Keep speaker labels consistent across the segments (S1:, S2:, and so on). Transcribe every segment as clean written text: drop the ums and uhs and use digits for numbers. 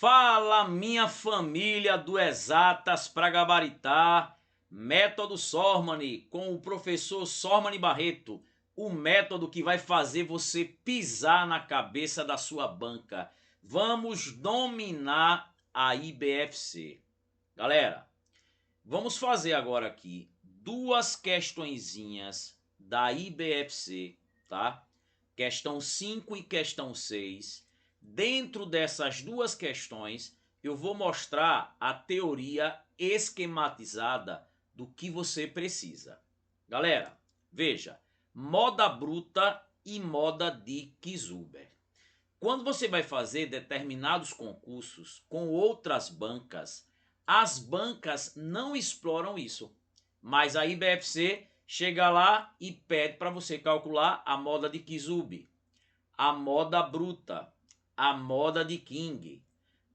S1: Fala, minha família do Exatas para Gabaritar, método Sormani com o professor Sormani Barreto, o método que vai fazer você pisar na cabeça da sua banca. Vamos dominar a IBFC. Galera, vamos fazer agora aqui duas questõezinhas da IBFC, tá? Questão 5 e questão 6. Dentro dessas duas questões, eu vou mostrar a teoria esquematizada do que você precisa. Galera, veja, moda bruta e moda de Kizuber. Quando você vai fazer determinados concursos com outras bancas, as bancas não exploram isso. Mas a IBFC chega lá e pede para você calcular a moda de Kizuber, a moda bruta, a moda de King.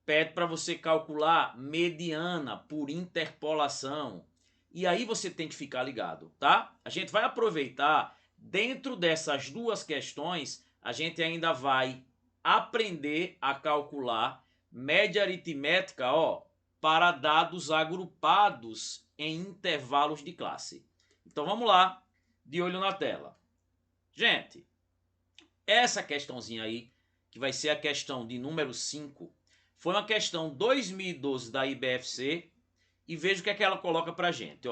S1: Pede para você calcular mediana por interpolação. E aí você tem que ficar ligado, tá? A gente vai aproveitar, dentro dessas duas questões, a gente ainda vai aprender a calcular média aritmética, para dados agrupados em intervalos de classe. Então vamos lá, de olho na tela. Gente, essa questãozinha aí, que vai ser a questão de número 5, foi uma questão 2012 da IBFC, e veja o que é que ela coloca pra gente,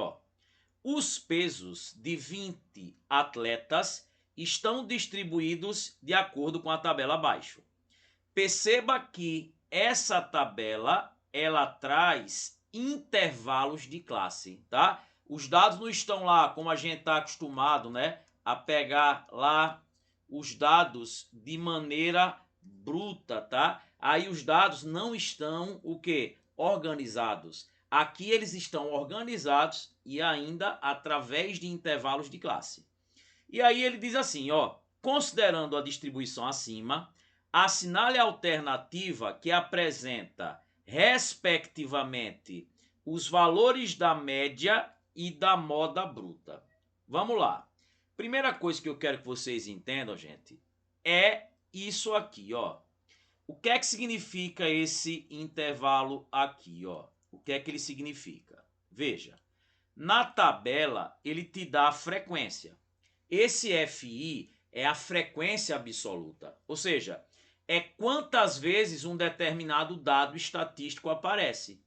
S1: Os pesos de 20 atletas estão distribuídos de acordo com a tabela abaixo. Perceba que essa tabela, ela traz intervalos de classe, tá? Os dados não estão lá como a gente está acostumado, né? A pegar lá os dados de maneira bruta, tá? Aí os dados não estão o quê? Organizados. Aqui eles estão organizados e ainda através de intervalos de classe. E aí ele diz assim, considerando a distribuição acima, assinale a alternativa que apresenta, respectivamente, os valores da média e da moda bruta. Vamos lá. Primeira coisa que eu quero que vocês entendam, gente, é isso aqui, O que é que significa esse intervalo aqui, O que é que ele significa? Veja, na tabela ele te dá a frequência. Esse FI é a frequência absoluta, ou seja, é quantas vezes um determinado dado estatístico aparece.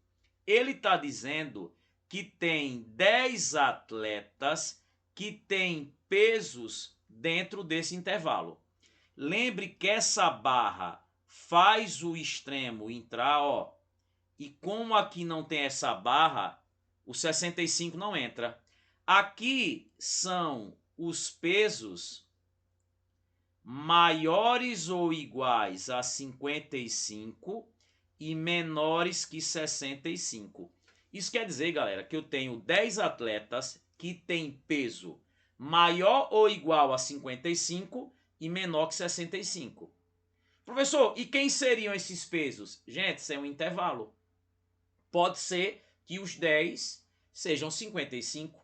S1: Ele está dizendo que tem 10 atletas que têm pesos dentro desse intervalo. Lembre que essa barra faz o extremo entrar, e como aqui não tem essa barra, o 65 não entra. Aqui são os pesos maiores ou iguais a 55 e menores que 65. Isso quer dizer, galera, que eu tenho 10 atletas que têm peso maior ou igual a 55 e menor que 65. Professor, e quem seriam esses pesos? Gente, isso é um intervalo. Pode ser que os 10 sejam 55.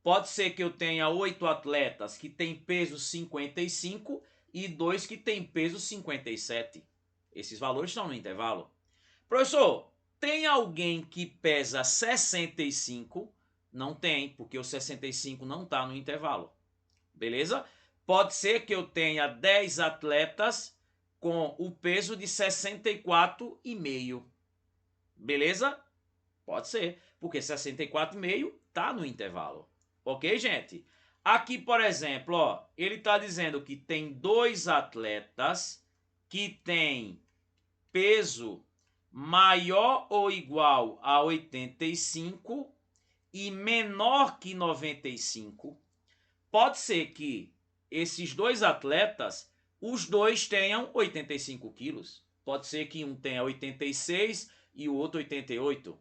S1: Pode ser que eu tenha 8 atletas que têm peso 55 e 2 que têm peso 57. Esses valores estão no intervalo. Professor, tem alguém que pesa 65? Não tem, porque o 65 não está no intervalo. Beleza? Pode ser que eu tenha 10 atletas com o peso de 64,5. Beleza? Pode ser, porque 64,5 está no intervalo. Ok, gente? Aqui, por exemplo, ele está dizendo que tem 2 atletas que têm peso maior ou igual a 85 e menor que 95. Pode ser que esses 2 atletas, os dois tenham 85 quilos. Pode ser que um tenha 86 e o outro 88.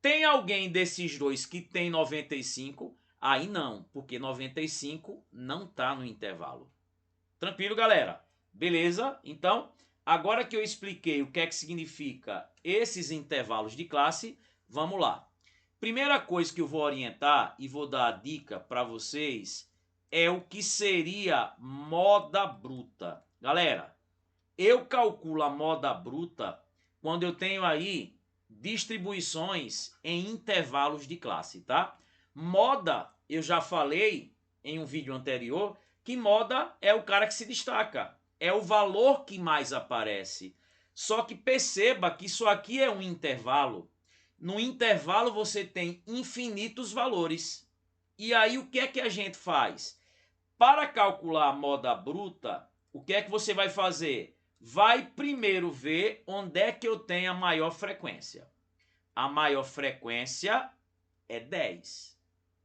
S1: Tem alguém desses dois que tem 95? Aí não, porque 95 não está no intervalo. Tranquilo, galera? Beleza? Então, agora que eu expliquei o que é que significa esses intervalos de classe, vamos lá. Primeira coisa que eu vou orientar e vou dar a dica para vocês é o que seria moda bruta. Galera, eu calculo a moda bruta quando eu tenho aí distribuições em intervalos de classe, tá? Moda, eu já falei em um vídeo anterior, que moda é o cara que se destaca, é o valor que mais aparece. Só que perceba que isso aqui é um intervalo. No intervalo você tem infinitos valores. E aí o que é que a gente faz? Para calcular a moda bruta, o que é que você vai fazer? Vai primeiro ver onde é que eu tenho a maior frequência. A maior frequência é 10.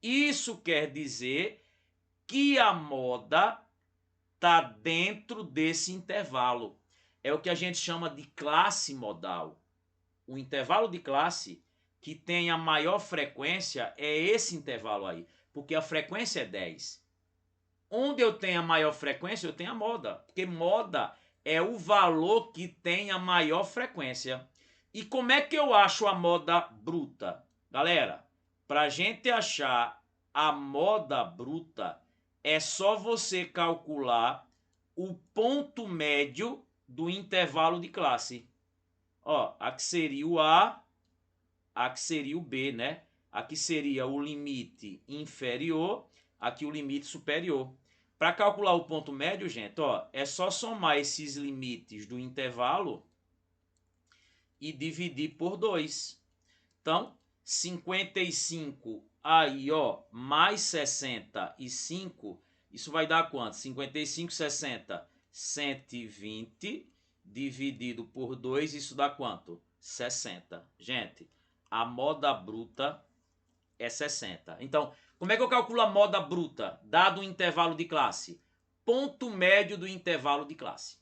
S1: Isso quer dizer que a moda está dentro desse intervalo. É o que a gente chama de classe modal. O intervalo de classe que tem a maior frequência é esse intervalo aí, porque a frequência é 10. Onde eu tenho a maior frequência, eu tenho a moda, porque moda é o valor que tem a maior frequência. E como é que eu acho a moda bruta? Galera, para a gente achar a moda bruta, é só você calcular o ponto médio do intervalo de classe. Ó, aqui seria o A, aqui seria o B, né? Aqui seria o limite inferior, aqui o limite superior. Para calcular o ponto médio, gente, ó, é só somar esses limites do intervalo e dividir por 2. Então, 55 aí, ó, mais 65, isso vai dar quanto? 55, 60, 120 dividido por 2, isso dá quanto? 60. Gente, a moda bruta é 60. Então, como é que eu calculo a moda bruta, dado o intervalo de classe? Ponto médio do intervalo de classe.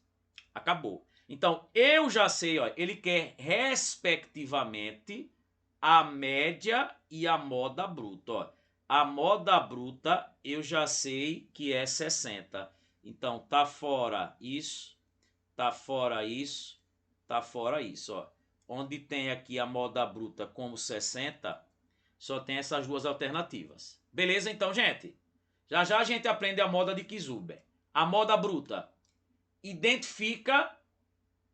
S1: Acabou. Então, eu já sei, ó, ele quer respectivamente a média e a moda bruta. Ó. A moda bruta eu já sei que é 60. Então, tá fora isso, tá fora isso, tá fora isso. Ó. Onde tem aqui a moda bruta como 60, só tem essas duas alternativas. Beleza, então, gente? Já já a gente aprende a moda de Kizuber. A moda bruta identifica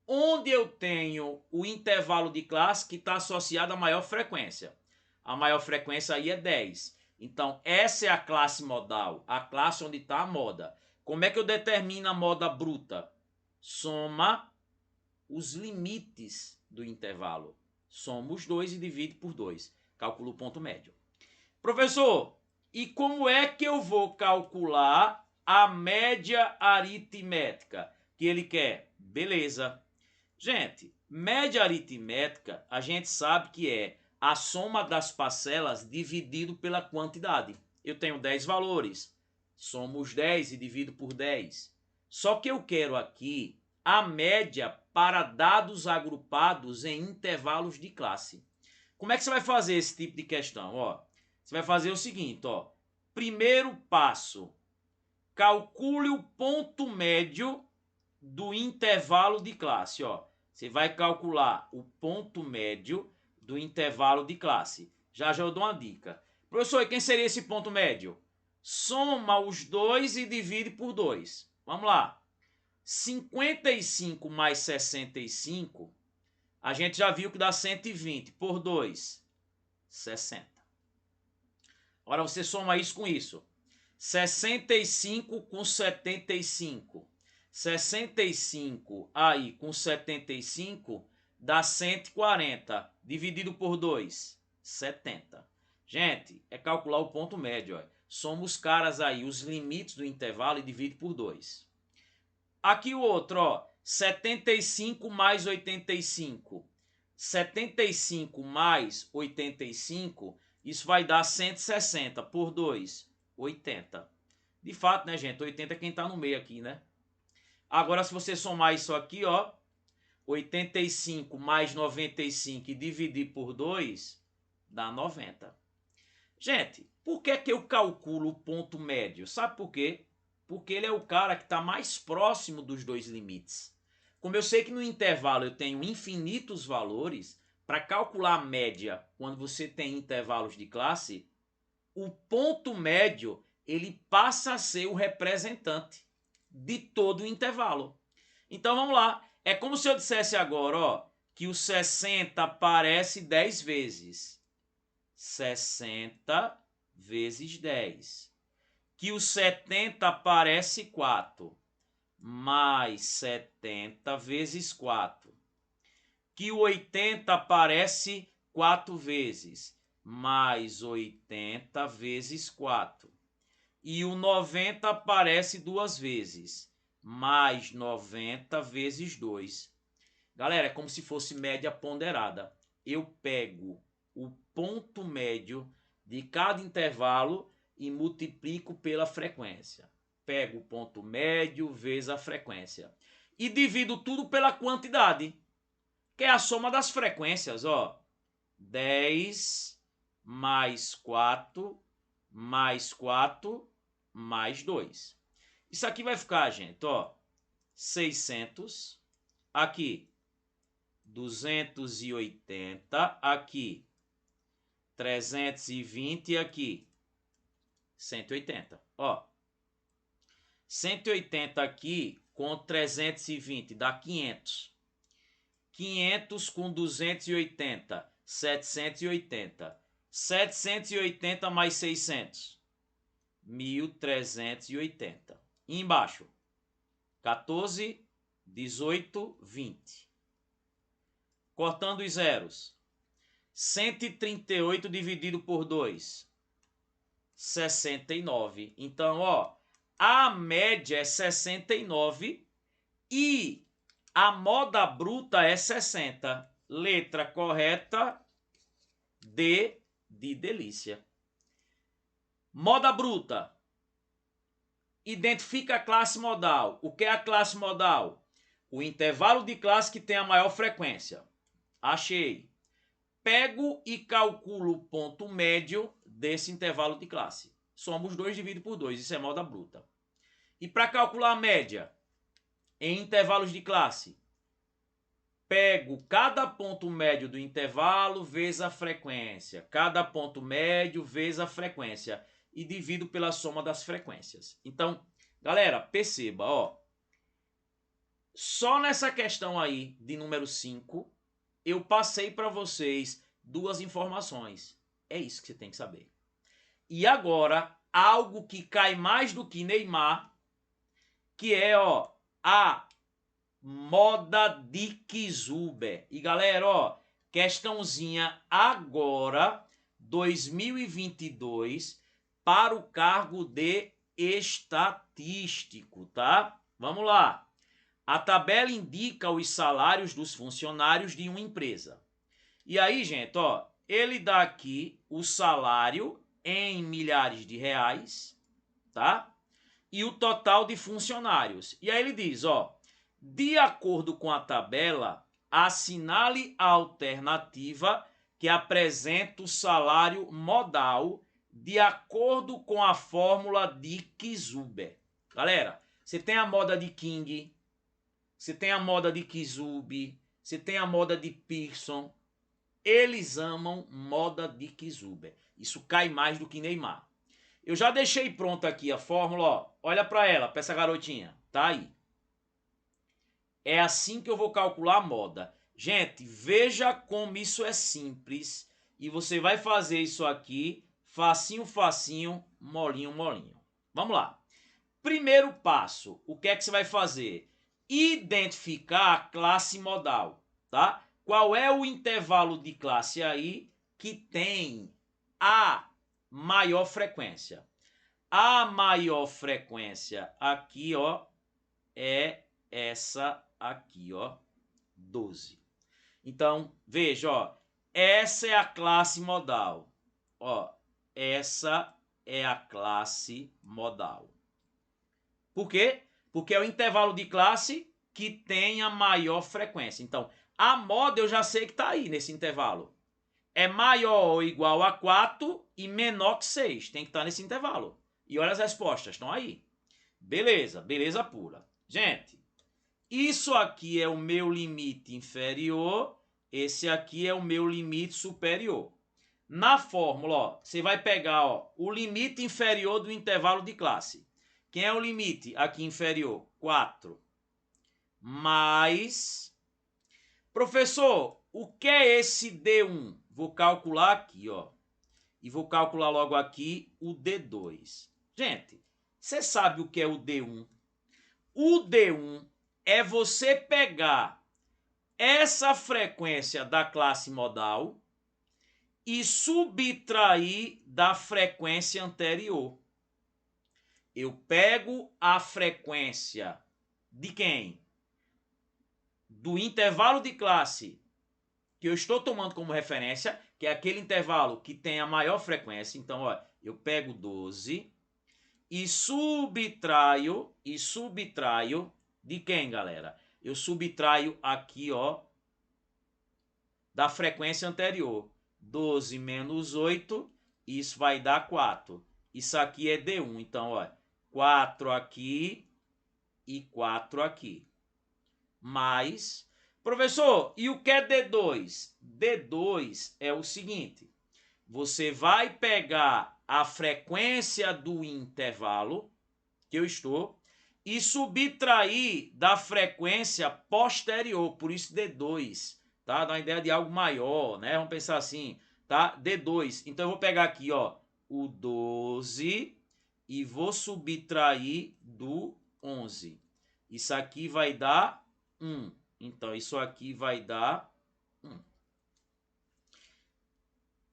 S1: onde eu tenho o intervalo de classe que está associado à maior frequência. A maior frequência aí é 10. Então, essa é a classe modal, a classe onde está a moda. Como é que eu determino a moda bruta? Soma os limites do intervalo. Soma os dois e divide por 2. Calculo o ponto médio. Professor, e como é que eu vou calcular a média aritmética que ele quer? Beleza. Gente, média aritmética a gente sabe que é a soma das parcelas dividido pela quantidade. Eu tenho 10 valores, somo os 10 e divido por 10. Só que eu quero aqui a média para dados agrupados em intervalos de classe. Como é que você vai fazer esse tipo de questão? Ó, você vai fazer o seguinte, ó. Primeiro passo, calcule o ponto médio do intervalo de classe, ó. Você vai calcular o ponto médio do intervalo de classe. Já já eu dou uma dica. Professor, e quem seria esse ponto médio? Soma os dois e divide por 2. Vamos lá. 55 mais 65, a gente já viu que dá 120 por 2, 60. Agora você soma isso com isso. 65 com 75. 65 aí com 75 dá 140. Dividido por 2, 70. Gente, é calcular o ponto médio. Ó. Soma os caras aí, os limites do intervalo e divide por 2. Aqui o outro, ó. 75 mais 85. 75 mais 85, isso vai dar 160 por 2, 80. De fato, né, gente? 80 é quem tá no meio aqui, né? Agora, se você somar isso aqui, ó, 85 mais 95 e dividir por 2, dá 90. Gente, por que que eu calculo o ponto médio? Sabe por quê? Porque ele é o cara que está mais próximo dos dois limites. Como eu sei que no intervalo eu tenho infinitos valores, para calcular a média quando você tem intervalos de classe, o ponto médio ele passa a ser o representante de todo o intervalo. Então vamos lá. É como se eu dissesse agora, ó, que o 60 aparece 10 vezes. 60 vezes 10. Que o 70 aparece 4. Mais 70 vezes 4. Que o 80 aparece 4 vezes. Mais 80 vezes 4. E o 90 aparece 2 vezes. Mais 90 vezes 2. Galera, é como se fosse média ponderada. Eu pego o ponto médio de cada intervalo e multiplico pela frequência. Pego o ponto médio vezes a frequência. E divido tudo pela quantidade, que é a soma das frequências. Ó. 10 mais 4 mais 4 mais 2. Isso aqui vai ficar, gente, ó, 600. Aqui, 280, aqui 320 aqui 180. Ó, 180 aqui com 320 dá 500. 500 com 280, 780. 780 mais 600, 1380. E embaixo, 14, 18, 20. Cortando os zeros. 138 dividido por 2. 69. Então, ó, a média é 69 e a moda bruta é 60. Letra correta, D de delícia. Moda bruta. Identifica a classe modal. O que é a classe modal? O intervalo de classe que tem a maior frequência. Achei. Pego e calculo o ponto médio desse intervalo de classe. Soma os dois, divido por 2. Isso é moda bruta. E para calcular a média em intervalos de classe, pego cada ponto médio do intervalo vezes a frequência. Cada ponto médio vezes a frequência. E divido pela soma das frequências. Então, galera, perceba, ó. Só nessa questão aí de número 5, eu passei para vocês duas informações. É isso que você tem que saber. E agora, algo que cai mais do que Neymar, que é, ó, a moda de Kizuber. E galera, ó, questãozinha agora, 2022, para o cargo de estatístico, tá? Vamos lá. A tabela indica os salários dos funcionários de uma empresa. E aí, gente, ó, ele dá aqui o salário em milhares de reais, tá? E o total de funcionários. E aí ele diz, ó, de acordo com a tabela, assinale a alternativa que apresenta o salário modal de acordo com a fórmula de Kizuber. Galera, você tem a moda de King, você tem a moda de Kizuber, você tem a moda de Pearson. Eles amam moda de Kizuber. Isso cai mais do que Neymar. Eu já deixei pronta aqui a fórmula, ó. Olha para ela, para essa garotinha. Tá aí. É assim que eu vou calcular a moda. Gente, veja como isso é simples. E você vai fazer isso aqui, facinho, facinho, molinho, molinho. Vamos lá. Primeiro passo, o que é que você vai fazer? Identificar a classe modal, tá? Qual é o intervalo de classe aí que tem a maior frequência? A maior frequência aqui, ó, é essa aqui, ó, 12. Então, veja, ó, essa é a classe modal. Ó, essa é a classe modal. Por quê? Porque é o intervalo de classe que tem a maior frequência. Então, a moda eu já sei que está aí nesse intervalo. É maior ou igual a 4 e menor que 6. Tem que estar nesse intervalo. E olha as respostas, estão aí. Beleza, beleza pura. Gente, isso aqui é o meu limite inferior, esse aqui é o meu limite superior. Na fórmula, ó, você vai pegar, ó, o limite inferior do intervalo de classe. Quem é o limite aqui inferior? 4. Mais Professor, o que é esse D1? Vou calcular aqui, ó. E vou calcular logo aqui o D2. Gente, você sabe o que é o D1? O D1 é você pegar essa frequência da classe modal e subtrair da frequência anterior. Eu pego a frequência de quem? Do intervalo de classe que eu estou tomando como referência, que é aquele intervalo que tem a maior frequência. Então, ó, eu pego 12 e subtraio de quem, galera? Eu subtraio aqui, ó, da frequência anterior. 12 menos 8, isso vai dar 4. Isso aqui é D1. Então, ó, 4 aqui e 4 aqui. Mais, professor, e o que é D2? D2 é o seguinte, você vai pegar a frequência do intervalo que eu estou e subtrair da frequência posterior, por isso D2, tá? Dá uma ideia de algo maior, né? Vamos pensar assim, tá? D2. Então eu vou pegar aqui, ó, o 12 e vou subtrair do 11. Isso aqui vai dar 1. Então isso aqui vai dar 1.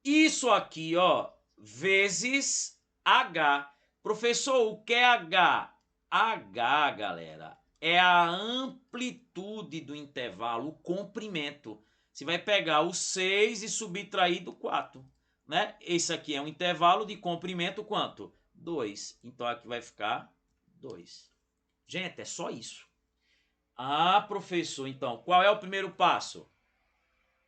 S1: Isso aqui, ó, vezes H. Professor, o que é H? H, galera, é a amplitude do intervalo, o comprimento. Você vai pegar o 6 e subtrair do 4, né? Esse aqui é um intervalo de comprimento quanto? 2. Então aqui vai ficar 2. Gente, é só isso. Ah, professor, então, qual é o primeiro passo?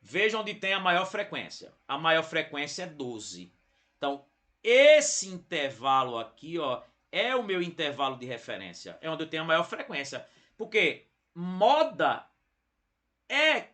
S1: Veja onde tem a maior frequência. A maior frequência é 12. Então, esse intervalo aqui, ó, é o meu intervalo de referência. É onde eu tenho a maior frequência. Porque moda é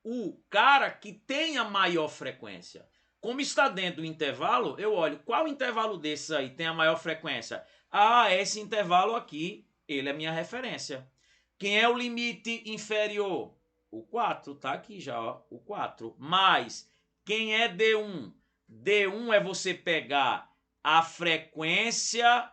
S1: o cara que tem a maior frequência. Como está dentro do intervalo, eu olho qual intervalo desses aí tem a maior frequência. Ah, esse intervalo aqui, ele é minha referência. Quem é o limite inferior? O 4, tá aqui já, ó, o 4. Mais, quem é D1? D1 é você pegar a frequência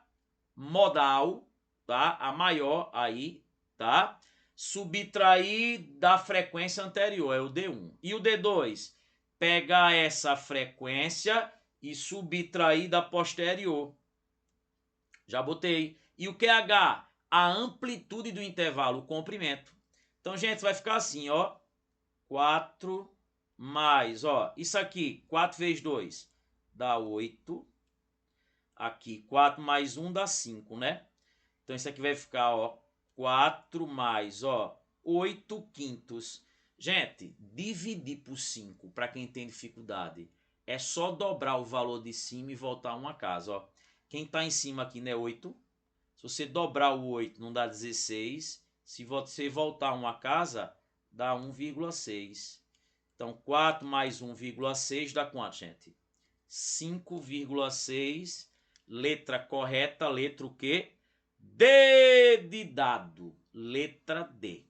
S1: modal, tá? A maior aí, tá? Subtrair da frequência anterior, é o D1. E o D2? Pegar essa frequência e subtrair da posterior. Já botei. E o QH? A amplitude do intervalo, o comprimento. Então, gente, vai ficar assim, ó. 4 mais, ó, isso aqui, 4 vezes 2 dá 8. Aqui, 4 mais 1 dá 5, né? Então, isso aqui vai ficar, ó, 4 mais, ó, 8 quintos. Gente, dividir por 5, para quem tem dificuldade, é só dobrar o valor de cima e voltar uma casa, ó. Quem está em cima aqui, né, 8. Se você dobrar o 8, não dá 16. Se você voltar uma casa, dá 1,6. Então, 4 mais 1,6 dá quanto, gente? 5,6. Letra correta, letra o quê? D de dado. Letra D.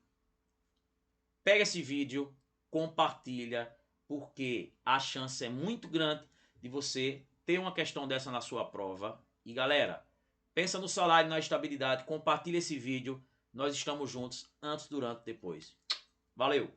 S1: Pega esse vídeo, compartilha, porque a chance é muito grande de você ter uma questão dessa na sua prova. E, galera, pensa no salário e na estabilidade. Compartilha esse vídeo. Nós estamos juntos antes, durante e depois. Valeu!